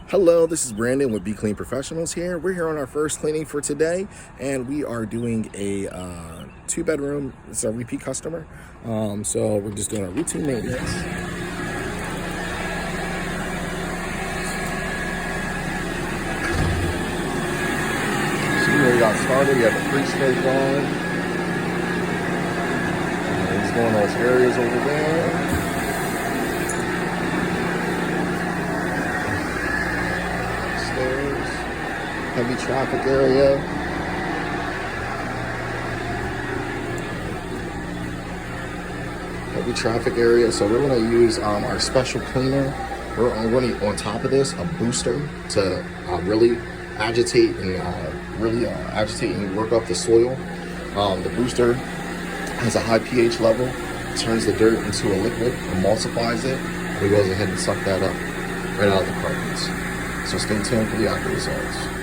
Hello, this is Brandon with Be Clean Professionals here. We're here on our first cleaning for today, and we are doing a 2-bedroom. It's a repeat customer, so we're just doing a routine maintenance. So we already got started. We have the pre-spray going. And he's going those areas over there. Heavy traffic area. Heavy traffic area. So we're going to use our special cleaner. We're already on top of this, a booster to really agitate and work up the soil. The booster has a high pH level, turns the dirt into a liquid, emulsifies it, and it goes ahead and suck that up right out of the carpets. So stay tuned for the after results.